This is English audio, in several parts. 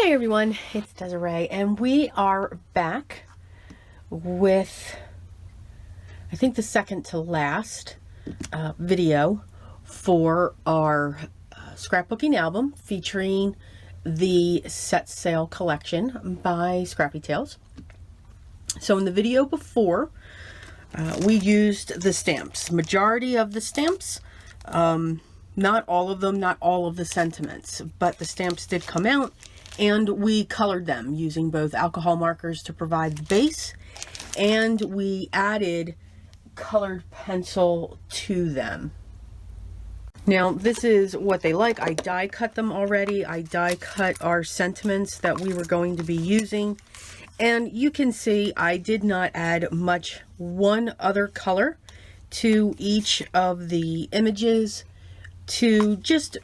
Hey everyone, it's Desiree, and we are back with, I think, the second to last video for our scrapbooking album featuring the Set Sail collection by Scrappy Tails. So in the video before, we used the stamps, majority of the stamps, not all of them, not all of the sentiments, but the stamps did come out. And we colored them using both alcohol markers to provide the base, and we added colored pencil to them. Now, this is what they like. I die cut them already. I die cut our sentiments that we were going to be using. And you can see I did not add much one other color to each of the images to just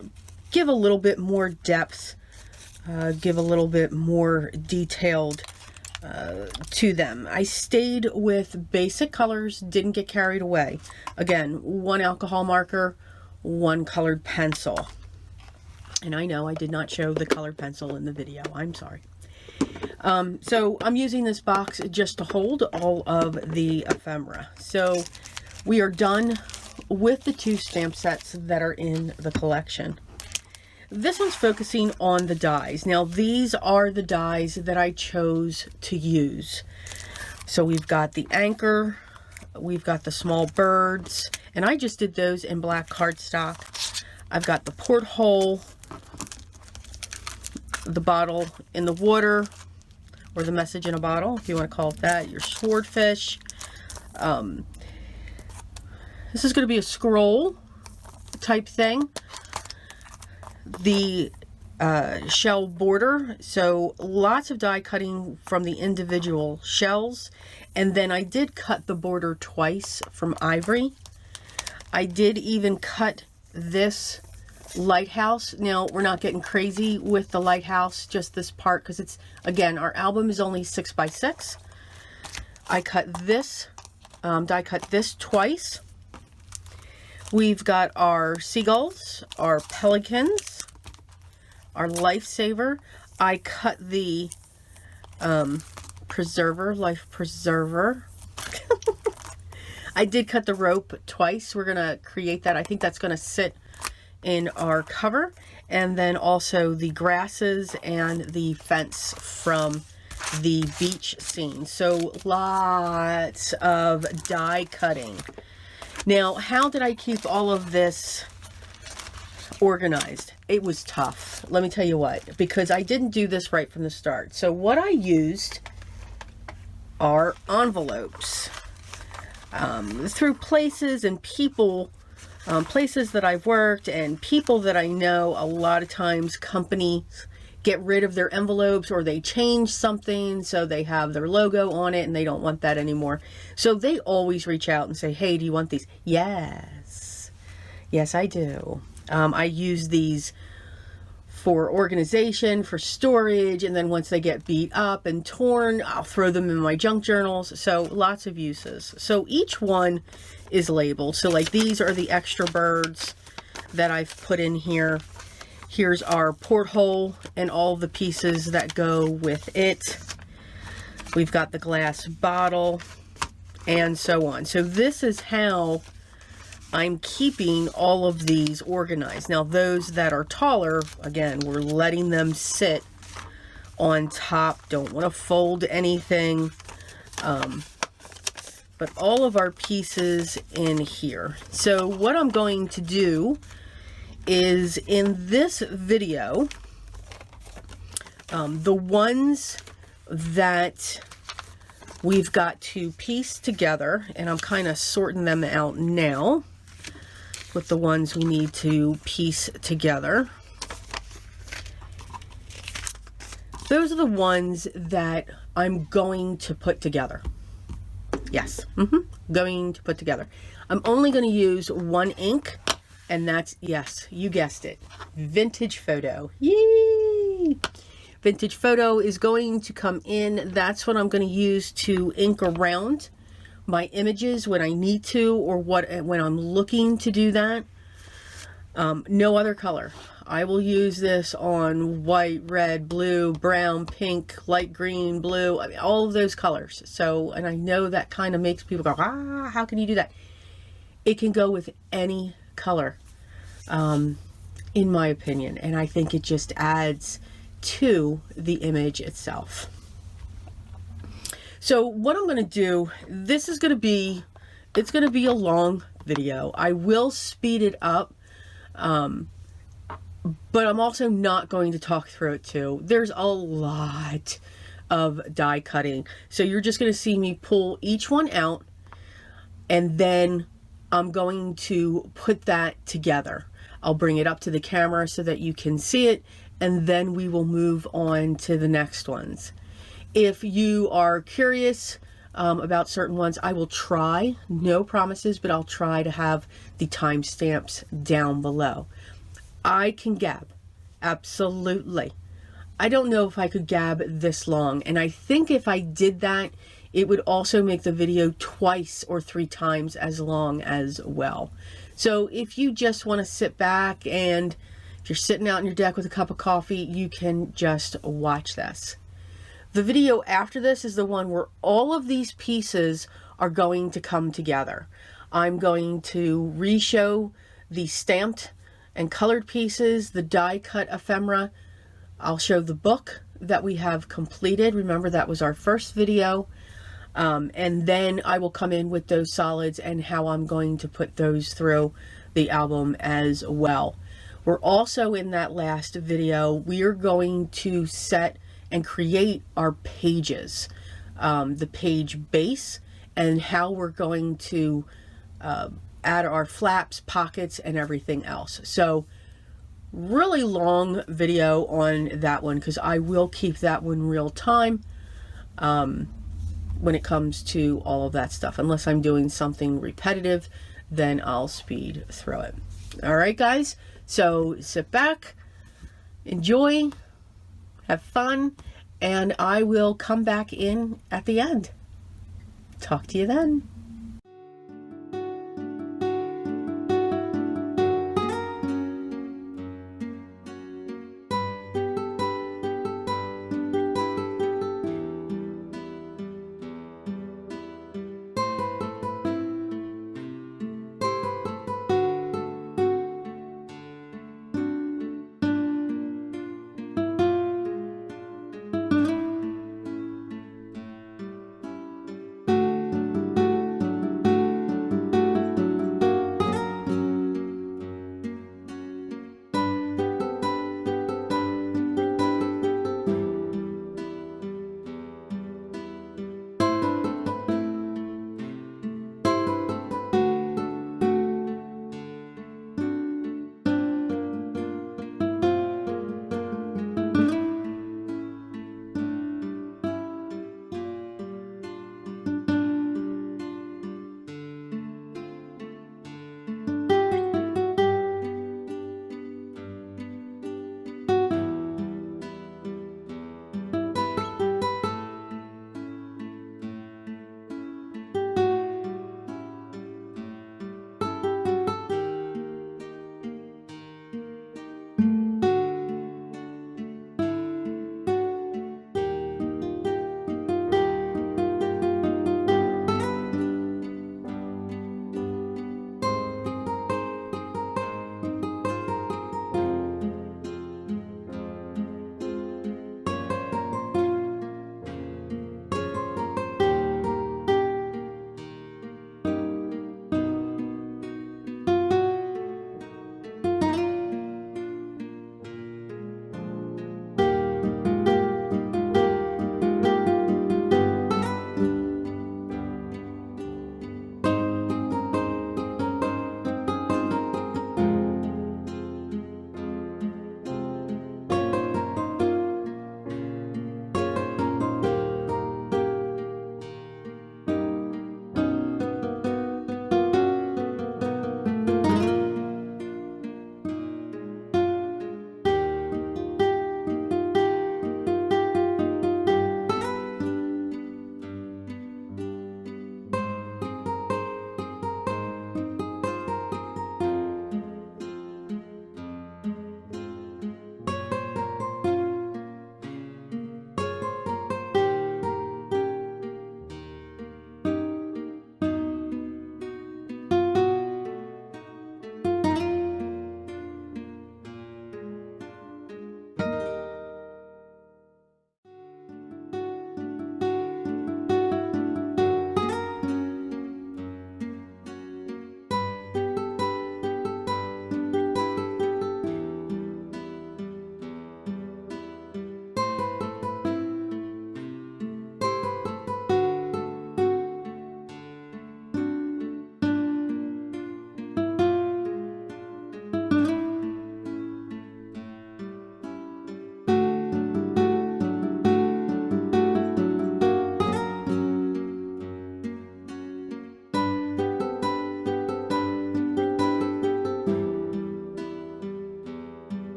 give a little bit more depth. Give a little bit more detailed to them. I stayed with basic colors, didn't get carried away. Again, one alcohol marker, one colored pencil. And I know I did not show the colored pencil in the video. I'm sorry. So I'm using this box just to hold all of the ephemera. So we are done with the two stamp sets that are in the collection. This one's focusing on the dies. Now, these are the dies that I chose to use. So we've got the anchor, we've got the small birds, and I just did those in black cardstock. I've got the porthole, the bottle in the water, or the message in a bottle, if you want to call it that, your swordfish. This is going to be a scroll type thing. The shell border, so lots of die cutting from the individual shells, and then I did cut the border twice from ivory. I did even cut this lighthouse. Now, we're not getting crazy with the lighthouse, just this part, because it's, again, our album is only 6 by 6. I cut this, die cut this twice. We've got our seagulls, our pelicans, our lifesaver. I cut the preserver, life preserver. I did cut the rope twice. We're going to create that. I think that's going to sit in our cover. And then also the grasses and the fence from the beach scene. So lots of die cutting. Now, how did I keep all of this organized? It was tough. Let me tell you what, because I didn't do this right from the start. So what I used are envelopes through places and people, places that I've worked and people that I know. A lot of times companies get rid of their envelopes, or they change something so they have their logo on it and they don't want that anymore. So they always reach out and say, hey, do you want these? Yes. Yes, I do. I use these for organization, for storage, and then once they get beat up and torn, I'll throw them in my junk journals. So lots of uses. So each one is labeled. So like these are the extra birds that I've put in here. Here's our porthole and all the pieces that go with it. We've got the glass bottle and so on. So this is how I'm keeping all of these organized. Now, those that are taller, again, we're letting them sit on top. Don't want to fold anything. But all of our pieces in here. So what I'm going to do is in this video, the ones that we've got to piece together, and I'm kind of sorting them out now with the ones we need to piece together. Those are the ones that I'm going to put together. Yes, going to put together. I'm only going to use one ink. And that's, yes, you guessed it, vintage photo. Yay! Vintage photo is going to come in. That's what I'm going to use to ink around my images when I need to, or when I'm looking to do that. No other color. I will use this on white, red, blue, brown, pink, light green, blue, I mean, all of those colors. So, and I know that kind of makes people go, ah, how can you do that? It can go with any color, in my opinion. And I think it just adds to the image itself. So what I'm going to do, this is going to be, it's going to be a long video. I will speed it up, but I'm also not going to talk through it too. There's a lot of die cutting. So you're just going to see me pull each one out, and then I'm going to put that together. I'll bring it up to the camera so that you can see it, and then we will move on to the next ones. If you are curious about certain ones, I will try, no promises, but I'll try to have the timestamps down below. I can gab, absolutely. I don't know if I could gab this long, and I think if I did that, it would also make the video twice or 3 times as long as well. So if you just want to sit back, and if you're sitting out on your deck with a cup of coffee, you can just watch this. The video after this is the one where all of these pieces are going to come together. I'm going to re-show the stamped and colored pieces, the die cut ephemera. I'll show the book that we have completed. Remember, that was our first video. And then I will come in with those solids and how I'm going to put those through the album as well. We're also, in that last video, we are going to set and create our pages, the page base, and how we're going to add our flaps, pockets, and everything else. So really long video on that one, because I will keep that one real time when it comes to all of that stuff. Unless I'm doing something repetitive, then I'll speed through it. All right, guys, so sit back, enjoy, have fun, and I will come back in at the end. Talk to you then.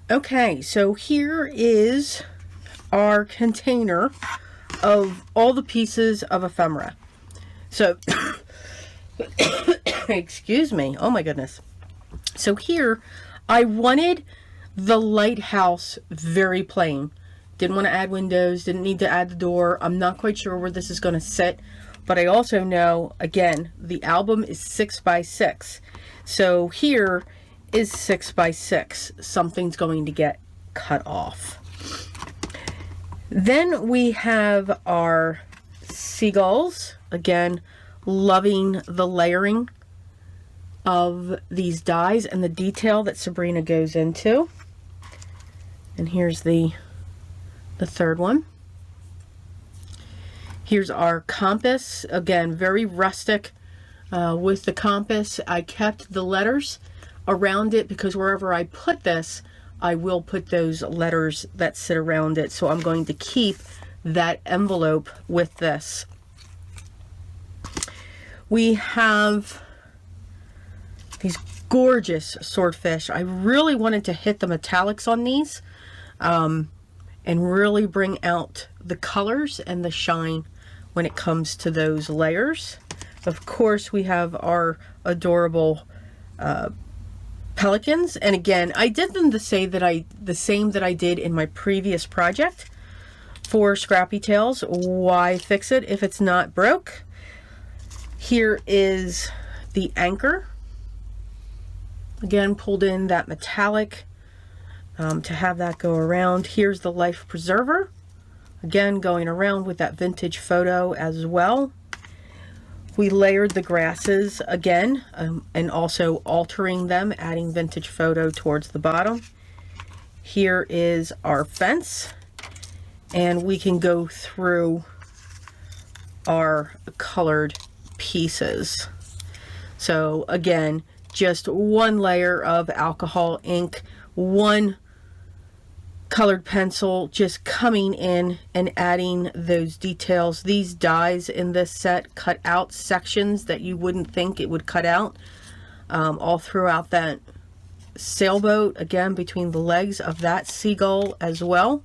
Okay, so here is our container of all the pieces of ephemera. So, excuse me, oh my goodness. So here, I wanted the lighthouse very plain. Didn't want to add windows, didn't need to add the door. I'm not quite sure where this is going to sit, but I also know, again, the album is 6 by 6. So here is 6 by 6. Something's going to get cut off. Then we have our seagulls. Again, loving the layering of these dies and the detail that Sabrina goes into. And here's the third one. Here's our compass. Again, very rustic with the compass. I kept the letters around it because wherever I put this, I will put those letters that sit around it. So I'm going to keep that envelope with this. We have these gorgeous swordfish. I really wanted to hit the metallics on these and really bring out the colors and the shine when it comes to those layers. Of course, we have our adorable pelicans, and again, I did them the same that I did in my previous project for Scrappy Tails. Why fix it if it's not broke? Here is the anchor. Again, pulled in that metallic to have that go around. Here's the life preserver. Again, going around with that vintage photo as well. We layered the grasses again, and also altering them, adding vintage photo towards the bottom. Here is our fence, and we can go through our colored pieces. So again, just one layer of alcohol ink, one colored pencil, just coming in and adding those details. These dies in this set cut out sections that you wouldn't think it would cut out, all throughout that sailboat, again between the legs of that seagull as well.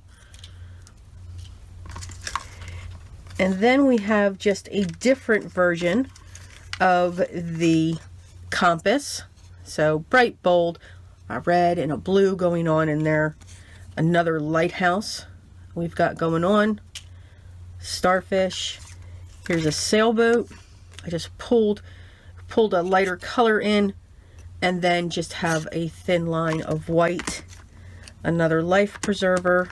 And then we have just a different version of the compass. So bright, bold, a red and a blue going on in there. Another lighthouse we've got going on. Starfish. Here's a sailboat. I just pulled a lighter color in, and then just have a thin line of white. Another life preserver.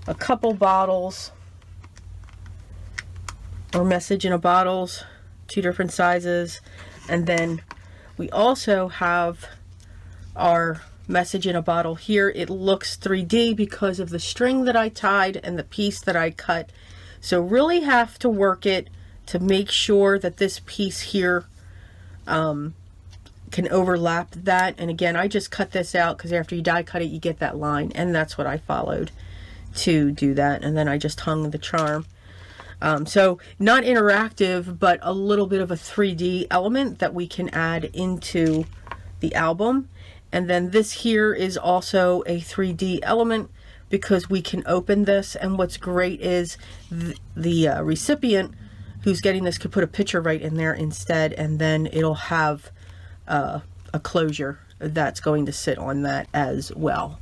A couple bottles, or message in a bottles, 2 different sizes. And then we also have our message in a bottle here. It looks 3D because of the string that I tied and the piece that I cut. So really have to work it to make sure that this piece here can overlap that. And again, I just cut this out because after you die cut it, you get that line, and that's what I followed to do that. And then I just hung the charm. So not interactive, but a little bit of a 3D element that we can add into the album. And then this here is also a 3D element because we can open this. And what's great is the recipient who's getting this could put a picture right in there instead, and then it'll have a closure that's going to sit on that as well.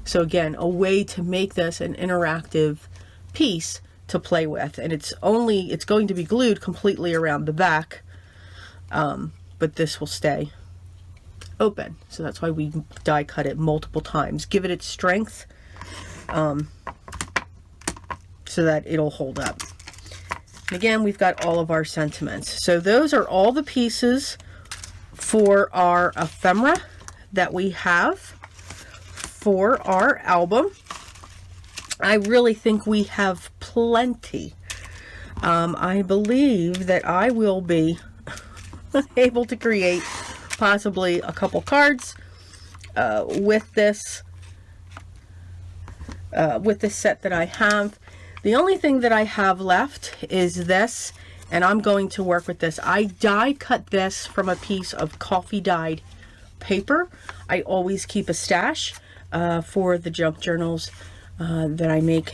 So again, a way to make this an interactive piece to play with. And it's going to be glued completely around the back, but this will stay open. So that's why we die cut it multiple times. Give it its strength so that it'll hold up. And again, we've got all of our sentiments. So those are all the pieces for our ephemera that we have for our album. I really think we have plenty. I believe that I will be able to create possibly a couple cards with this set that I have. The only thing that I have left is this, and I'm going to work with this. I die cut this from a piece of coffee dyed paper. I always keep a stash for the junk journals that I make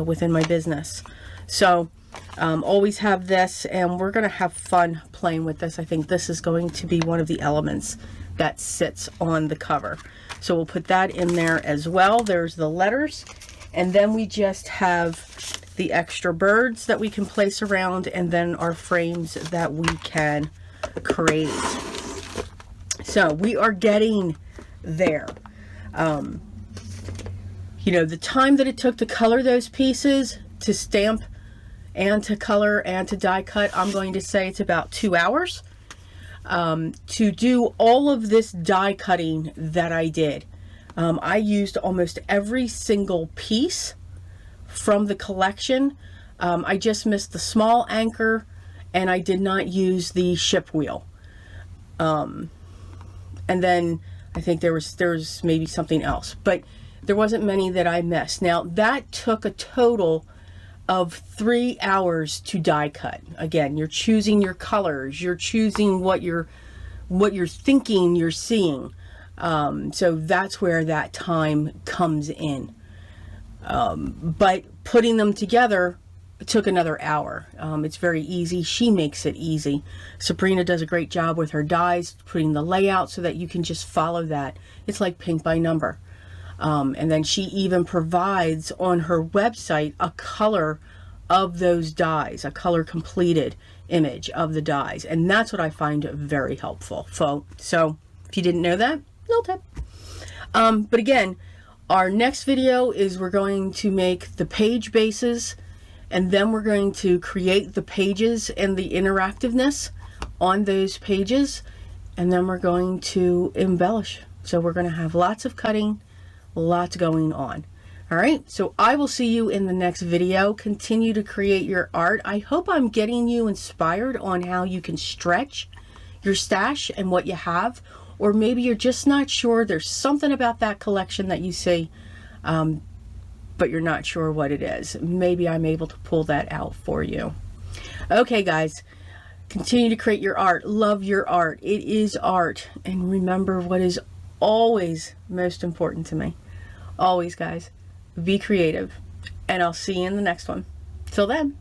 within my business. So always have this, and we're going to have fun playing with this. I think this is going to be one of the elements that sits on the cover. So we'll put that in there as well. There's the letters, and then we just have the extra birds that we can place around, and then our frames that we can create. So we are getting there. You know, the time that it took to color those pieces, to stamp and to color and to die cut, I'm going to say it's about 2 hours. To do all of this die cutting that I did, I used almost every single piece from the collection. I just missed the small anchor, and I did not use the ship wheel. And then I think there was maybe something else, but there wasn't many that I missed. Now that took a total of 3 hours to die cut. Again, you're choosing your colors, you're choosing what you're thinking you're seeing. So that's where that time comes in. But putting them together took another hour. It's very easy. She makes it easy. Sabrina does a great job with her dies, putting the layout so that you can just follow that. It's like paint by number. And then she even provides on her website a color of those dies, a color completed image of the dies. And that's what I find very helpful. So if you didn't know that, little tip. But again, our next video is we're going to make the page bases, and then we're going to create the pages and the interactiveness on those pages, and then we're going to embellish. So we're going to have lots of cutting, lots going on. All right, so I will see you in the next video. Continue to create your art. I hope I'm getting you inspired on how you can stretch your stash and what you have, or maybe you're just not sure. There's something about that collection that you see, but you're not sure what it is. Maybe I'm able to pull that out for you. Okay, guys, continue to create your art. Love your art. It is art. And remember what is always most important to me. Always, guys, be creative. And I'll see you in the next one. Till then.